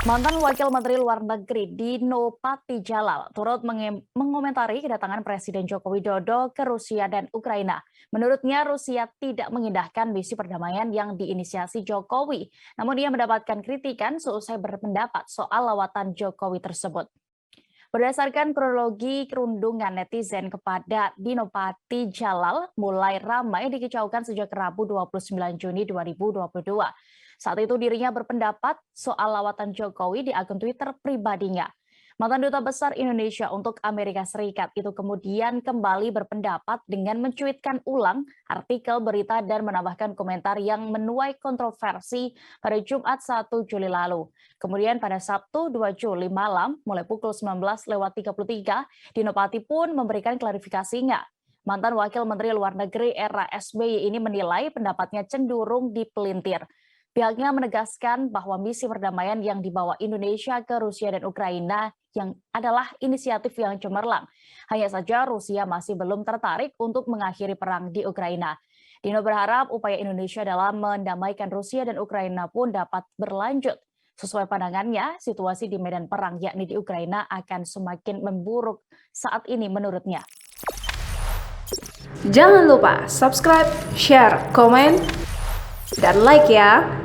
Mantan Wakil Menteri Luar Negeri Dino Patijalal turut mengomentari kedatangan Presiden Joko Widodo ke Rusia dan Ukraina. Menurutnya, Rusia tidak mengindahkan misi perdamaian yang diinisiasi Jokowi. Namun ia mendapatkan kritikan seusai berpendapat soal lawatan Jokowi tersebut. Berdasarkan kronologi kerundungan netizen kepada Dino Patijalal mulai ramai dikicaukan sejak Rabu 29 Juni 2022. Saat itu dirinya berpendapat soal lawatan Jokowi di akun Twitter pribadinya. Mantan Duta Besar Indonesia untuk Amerika Serikat itu kemudian kembali berpendapat dengan mencuitkan ulang artikel berita dan menambahkan komentar yang menuai kontroversi pada Jumat 1 Juli lalu. Kemudian pada Sabtu 2 Juli malam mulai pukul 19.33, Dino Pati pun memberikan klarifikasinya. Mantan Wakil Menteri Luar Negeri era SBY ini menilai pendapatnya cenderung dipelintir. Pihaknya menegaskan bahwa misi perdamaian yang dibawa Indonesia ke Rusia dan Ukraina yang adalah inisiatif yang cemerlang. Hanya saja Rusia masih belum tertarik untuk mengakhiri perang di Ukraina. Dino berharap upaya Indonesia dalam mendamaikan Rusia dan Ukraina pun dapat berlanjut. Sesuai pandangannya, situasi di medan perang yakni di Ukraina akan semakin memburuk saat ini menurutnya. Jangan lupa subscribe, share, komen, dan like ya.